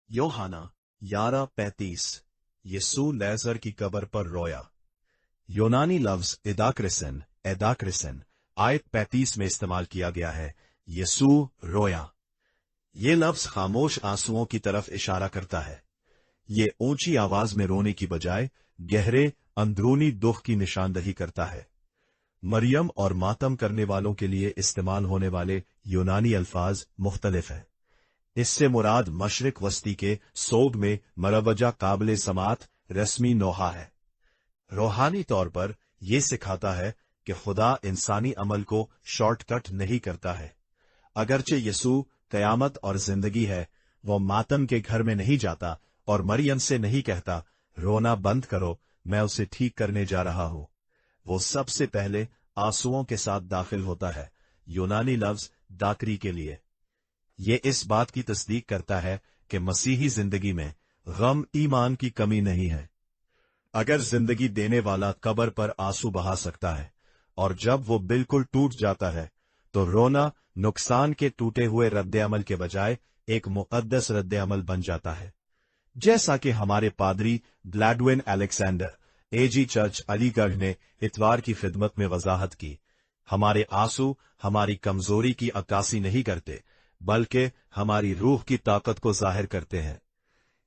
यूहन्ना 11:35 यीशु लैज़र की कब्र पर रोया। यूनानी लफ्ज एदाक्रिसन आयत 35 में इस्तेमाल किया गया है। यीशु रोया। ये लफ्ज खामोश आंसुओं की तरफ इशारा करता है। ये ऊंची आवाज में रोने की बजाय गहरे अंदरूनी दुख की निशानदही करता है। मरियम और मातम करने वालों के लिए इस्तेमाल होने वाले यूनानी अल्फाज मुख्तलिफ हैं। इससे मुराद मशरिक वस्ती के सोग में मरवजा काबिल समात रस्मी नोहा है। रूहानी तौर पर यह सिखाता है कि खुदा इंसानी अमल को शॉर्टकट नहीं करता है। अगरचे यीशु कयामत और जिंदगी है, वो मातम के घर में नहीं जाता और मरियम से नहीं कहता, रोना बंद करो, मैं उसे ठीक करने जा रहा हूं। वो सबसे पहले आंसुओं के साथ दाखिल होता है, यूनानी लफ्ज दाकरी के लिए। ये इस बात की तस्दीक करता है कि मसीही जिंदगी में गम ईमान की कमी नहीं है। अगर जिंदगी देने वाला कब्र पर आंसू बहा सकता है और जब वो बिल्कुल टूट जाता है तो रोना नुकसान के टूटे हुए रद्द-ए-अमल के बजाय एक मुक़द्दस रद्द-ए-अमल बन जाता है। जैसा कि हमारे पादरी ग्लैडविन अलेक्जेंडर एजी चर्च अलीगढ़ ने इतवार की खिदमत में वजाहत की, हमारे आंसू हमारी कमजोरी की अक्कासी नहीं करते बल्कि हमारी रूह की ताकत को जाहिर करते हैं।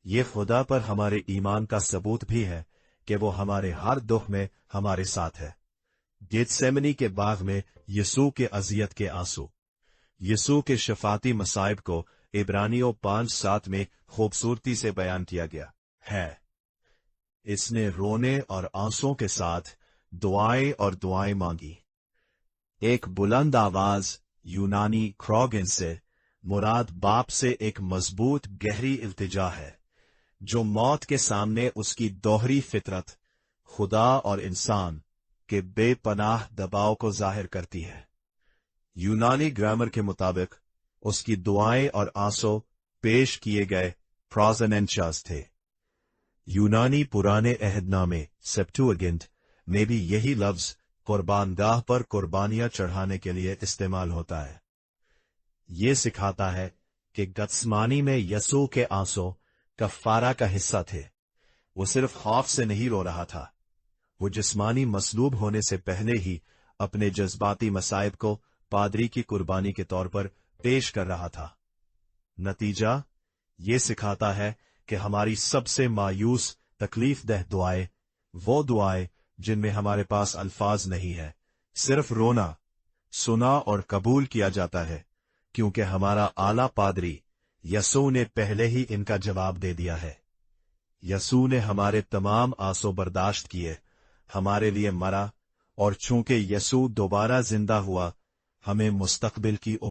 ये खुदा पर हमारे ईमान का सबूत भी है कि वो हमारे हर दुख में हमारे साथ है। गेतसेमनी के बाग में यीशु के अजियत के आंसू। यीशु के शफाती मसाइब को इब्रानियों 5:7 में खूबसूरती से बयान किया गया है। इसने रोने और आंसुओं के साथ दुआएं मांगी। एक बुलंद आवाज यूनानी ख्रोगिन से मुराद बाप से एक मजबूत गहरी इल्तिजा है, जो मौत के सामने उसकी दोहरी फितरत खुदा और इंसान के बेपनाह दबाव को जाहिर करती है। यूनानी ग्रामर के मुताबिक उसकी दुआएं और आंसू पेश किए गए प्रोजेनेंचास थे। यूनानी पुराने अहदनामे सेप्टुअगिंट में भी यही लफ्ज कुर्बानगाह पर कुर्बानियां चढ़ाने के लिए इस्तेमाल होता है। ये सिखाता है कि गत्समानी में यीशु के आंसू कफ़ारा का हिस्सा थे। वो सिर्फ खौफ से नहीं रो रहा था, वो जिस्मानी मसलूब होने से पहले ही अपने जज्बाती मसाइब को पादरी की कुर्बानी के तौर पर पेश कर रहा था। नतीजा ये सिखाता है कि हमारी सबसे मायूस तकलीफ दह दुआएं वो दुआएं जिनमें हमारे पास अल्फाज नहीं है, सिर्फ रोना सुना और कबूल किया जाता है, क्योंकि हमारा आला पादरी यीशु ने पहले ही इनका जवाब दे दिया है। यीशु ने हमारे तमाम आंसू बर्दाश्त किए, हमारे लिए मरा, और चूंकि यीशु दोबारा जिंदा हुआ, हमें मुस्तकबिल की